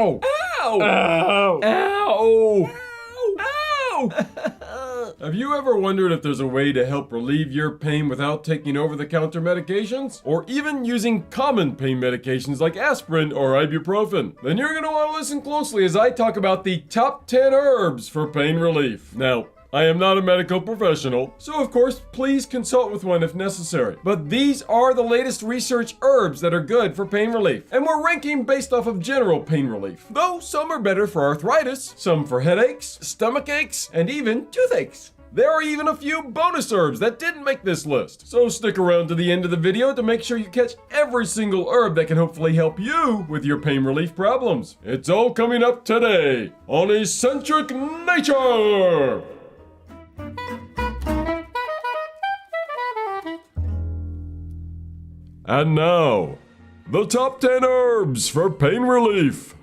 Ow! Ow! Ow! Ow! Ow! Have you ever wondered if there's a way to help relieve your pain without taking over-the-counter medications? Or even using common pain medications like aspirin or ibuprofen? Then you're going to want to listen closely as I talk about the top 10 herbs for pain relief. Now, I am not a medical professional, so of course, please consult with one if necessary. But these are the latest research herbs that are good for pain relief. And we're ranking based off of general pain relief. Though some are better for arthritis, some for headaches, stomach aches, and even toothaches. There are even a few bonus herbs that didn't make this list. So stick around to the end of the video to make sure you catch every single herb that can hopefully help you with your pain relief problems. It's all coming up today on Eccentric Nature! And now, the top 10 herbs for pain relief.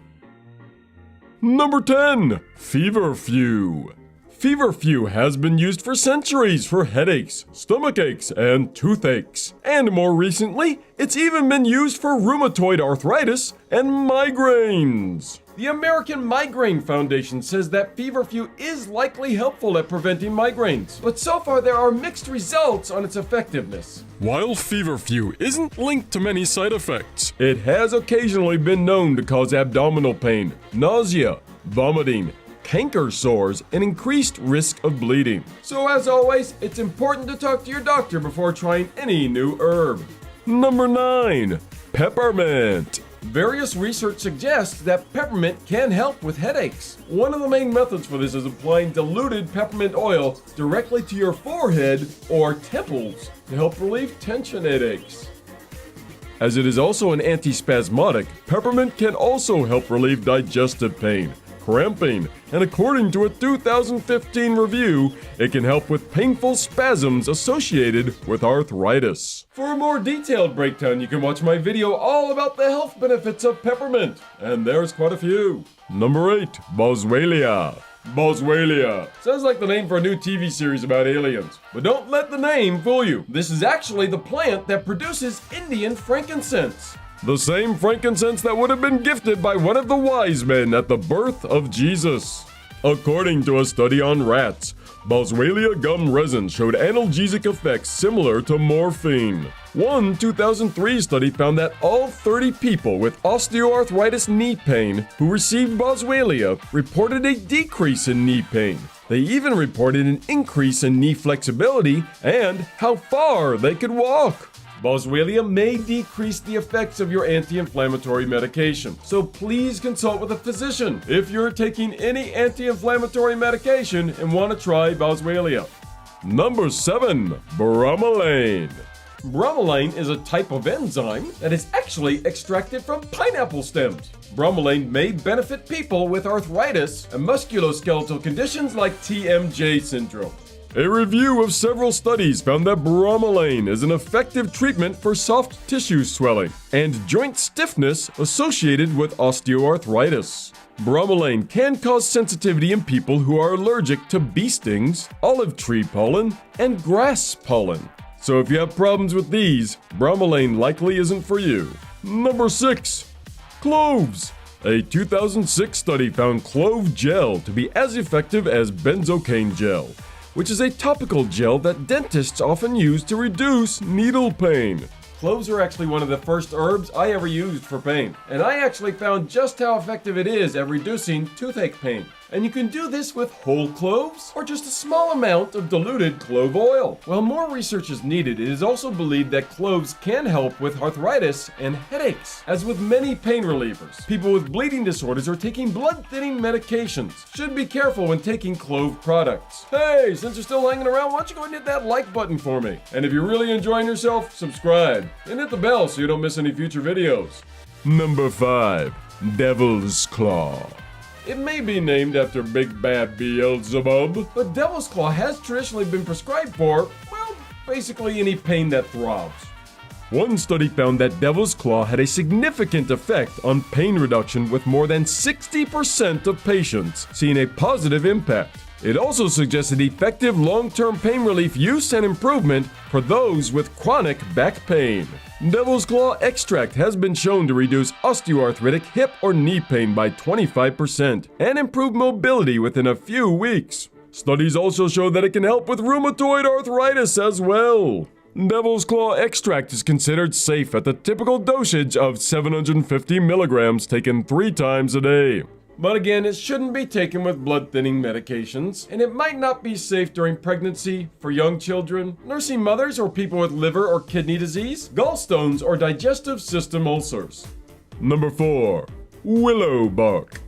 Number 10, Feverfew. Feverfew has been used for centuries for headaches, stomach aches, and toothaches. And more recently, it's even been used for rheumatoid arthritis and migraines. The American Migraine Foundation says that Feverfew is likely helpful at preventing migraines, but so far there are mixed results on its effectiveness. While Feverfew isn't linked to many side effects, it has occasionally been known to cause abdominal pain, nausea, vomiting, canker sores, and increased risk of bleeding. So as always, it's important to talk to your doctor before trying any new herb. Number 9, Peppermint. Various research suggests that peppermint can help with headaches. One of the main methods for this is applying diluted peppermint oil directly to your forehead or temples to help relieve tension headaches. As it is also an antispasmodic, peppermint can also help relieve digestive pain, cramping, and according to a 2015 review, it can help with painful spasms associated with arthritis. For a more detailed breakdown, you can watch my video all about the health benefits of peppermint, and there's quite a few. Number 8, Boswellia. Boswellia. Sounds like the name for a new TV series about aliens. But don't let the name fool you. This is actually the plant that produces Indian frankincense. The same frankincense that would have been gifted by one of the wise men at the birth of Jesus. According to a study on rats, Boswellia gum resin showed analgesic effects similar to morphine. One 2003 study found that all 30 people with osteoarthritis knee pain who received Boswellia reported a decrease in knee pain. They even reported an increase in knee flexibility and how far they could walk. Boswellia may decrease the effects of your anti-inflammatory medication, so please consult with a physician if you're taking any anti-inflammatory medication and want to try Boswellia. Number 7, Bromelain. Bromelain is a type of enzyme that is actually extracted from pineapple stems. Bromelain may benefit people with arthritis and musculoskeletal conditions like TMJ syndrome. A review of several studies found that bromelain is an effective treatment for soft tissue swelling and joint stiffness associated with osteoarthritis. Bromelain can cause sensitivity in people who are allergic to bee stings, olive tree pollen, and grass pollen. So if you have problems with these, bromelain likely isn't for you. Number 6, cloves. A 2006 study found clove gel to be as effective as benzocaine gel, which is a topical gel that dentists often use to reduce needle pain. Cloves are actually one of the first herbs I ever used for pain, and I actually found just how effective it is at reducing toothache pain. And you can do this with whole cloves or just a small amount of diluted clove oil. While more research is needed, it is also believed that cloves can help with arthritis and headaches. As with many pain relievers, people with bleeding disorders or taking blood-thinning medications should be careful when taking clove products. Hey, since you're still hanging around, why don't you go and hit that like button for me? And if you're really enjoying yourself, subscribe and hit the bell so you don't miss any future videos. Number 5, Devil's Claw. It may be named after Big Bad Beelzebub, but Devil's Claw has traditionally been prescribed for, well, basically any pain that throbs. One study found that Devil's Claw had a significant effect on pain reduction with more than 60% of patients seeing a positive impact. It also suggested effective long-term pain relief use and improvement for those with chronic back pain. Devil's Claw extract has been shown to reduce osteoarthritic hip or knee pain by 25% and improve mobility within a few weeks. Studies also show that it can help with rheumatoid arthritis as well. Devil's Claw extract is considered safe at the typical dosage of 750 milligrams taken 3 times a day. But again, it shouldn't be taken with blood-thinning medications, and it might not be safe during pregnancy, for young children, nursing mothers, or people with liver or kidney disease, gallstones, or digestive system ulcers. Number 4. Willow bark.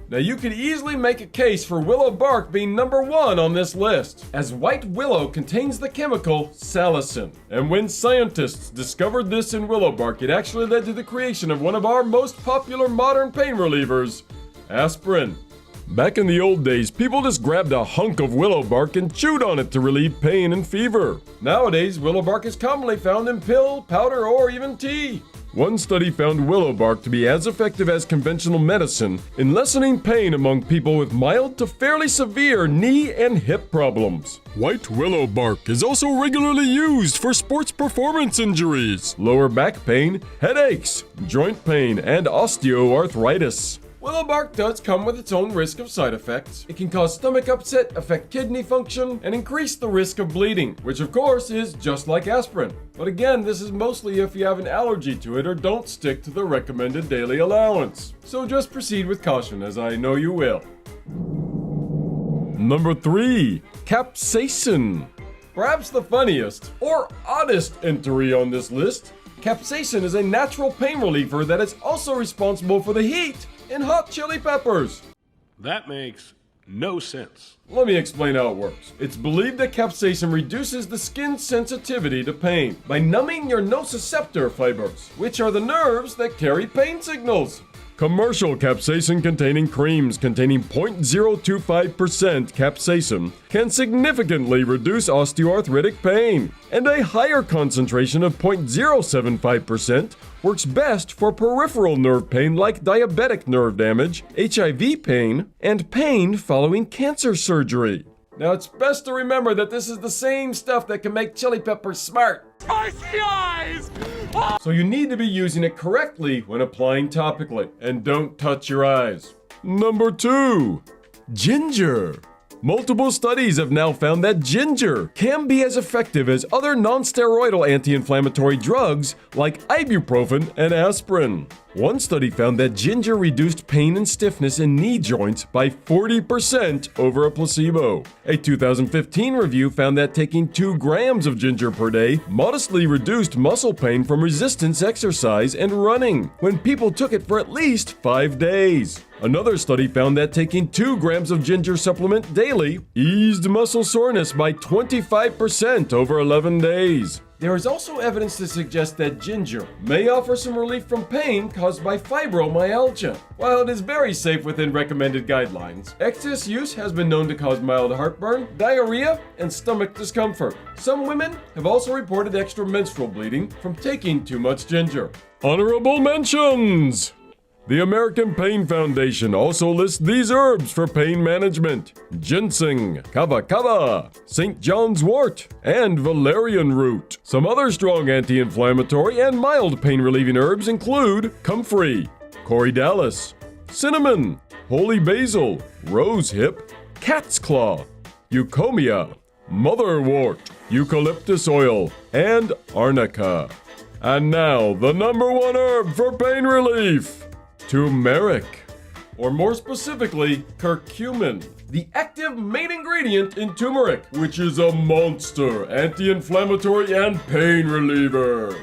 Now you could easily make a case for willow bark being number 1 on this list, as white willow contains the chemical salicin. And when scientists discovered this in willow bark, it actually led to the creation of one of our most popular modern pain relievers, aspirin. Back in the old days, people just grabbed a hunk of willow bark and chewed on it to relieve pain and fever. Nowadays, willow bark is commonly found in pill, powder, or even tea. One study found willow bark to be as effective as conventional medicine in lessening pain among people with mild to fairly severe knee and hip problems. White willow bark is also regularly used for sports performance injuries, lower back pain, headaches, joint pain, and osteoarthritis. Willow bark does come with its own risk of side effects. It can cause stomach upset, affect kidney function, and increase the risk of bleeding, which of course is just like aspirin. But again, this is mostly if you have an allergy to it or don't stick to the recommended daily allowance. So just proceed with caution, as I know you will. Number 3. Capsaicin. Perhaps the funniest or oddest entry on this list, capsaicin is a natural pain reliever that is also responsible for the heat in hot chili peppers. That makes no sense. Let me explain how it works. It's believed that capsaicin reduces the skin's sensitivity to pain by numbing your nociceptor fibers, which are the nerves that carry pain signals. Commercial capsaicin-containing creams containing 0.025% capsaicin can significantly reduce osteoarthritic pain, and a higher concentration of 0.075% works best for peripheral nerve pain like diabetic nerve damage, HIV pain, and pain following cancer surgery. Now, it's best to remember that this is the same stuff that can make chili peppers smart. Spicy eyes! So you need to be using it correctly when applying topically, and don't touch your eyes. Number 2. Ginger. Multiple studies have now found that ginger can be as effective as other non-steroidal anti-inflammatory drugs like ibuprofen and aspirin. One study found that ginger reduced pain and stiffness in knee joints by 40% over a placebo. A 2015 review found that taking 2 grams of ginger per day modestly reduced muscle pain from resistance exercise and running when people took it for at least 5 days. Another study found that taking 2 grams of ginger supplement daily eased muscle soreness by 25% over 11 days. There is also evidence to suggest that ginger may offer some relief from pain caused by fibromyalgia. While it is very safe within recommended guidelines, excess use has been known to cause mild heartburn, diarrhea, and stomach discomfort. Some women have also reported extra menstrual bleeding from taking too much ginger. Honorable mentions! The American Pain Foundation also lists these herbs for pain management: ginseng, kava kava, St. John's wort, and valerian root. Some other strong anti-inflammatory and mild pain-relieving herbs include comfrey, corydalis, cinnamon, holy basil, rosehip, cat's claw, eucommia, motherwort, eucalyptus oil, and arnica. And now, the number 1 herb for pain relief: turmeric, or more specifically, curcumin, the active main ingredient in turmeric, which is a monster anti-inflammatory and pain reliever.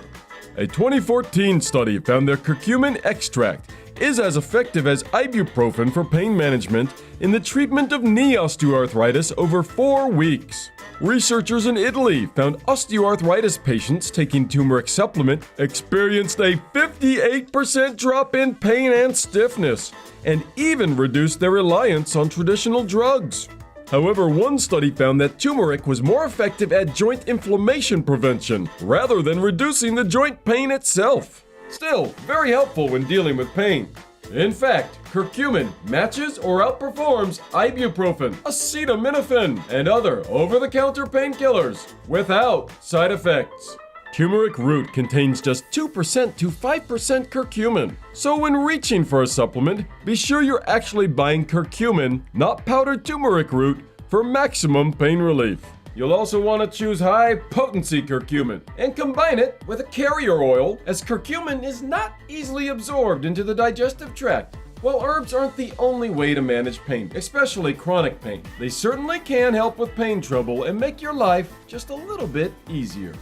A 2014 study found that curcumin extract is as effective as ibuprofen for pain management in the treatment of knee osteoarthritis over 4 weeks. Researchers in Italy found osteoarthritis patients taking turmeric supplement experienced a 58% drop in pain and stiffness, and even reduced their reliance on traditional drugs. However, one study found that turmeric was more effective at joint inflammation prevention rather than reducing the joint pain itself. Still, very helpful when dealing with pain. In fact, curcumin matches or outperforms ibuprofen, acetaminophen, and other over-the-counter painkillers without side effects. Turmeric root contains just 2% to 5% curcumin. So when reaching for a supplement, be sure you're actually buying curcumin, not powdered turmeric root, for maximum pain relief. You'll also want to choose high-potency curcumin and combine it with a carrier oil, as curcumin is not easily absorbed into the digestive tract. While herbs aren't the only way to manage pain, especially chronic pain, they certainly can help with pain trouble and make your life just a little bit easier.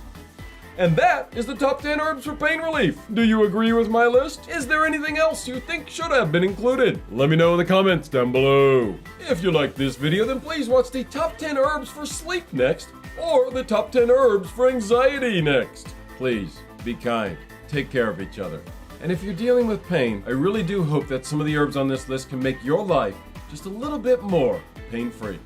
And that is the top 10 herbs for pain relief. Do you agree with my list? Is there anything else you think should have been included? Let me know in the comments down below. If you liked this video, then please watch the top 10 herbs for sleep next, or the top 10 herbs for anxiety next. Please, be kind. Take care of each other. And if you're dealing with pain, I really do hope that some of the herbs on this list can make your life just a little bit more pain-free.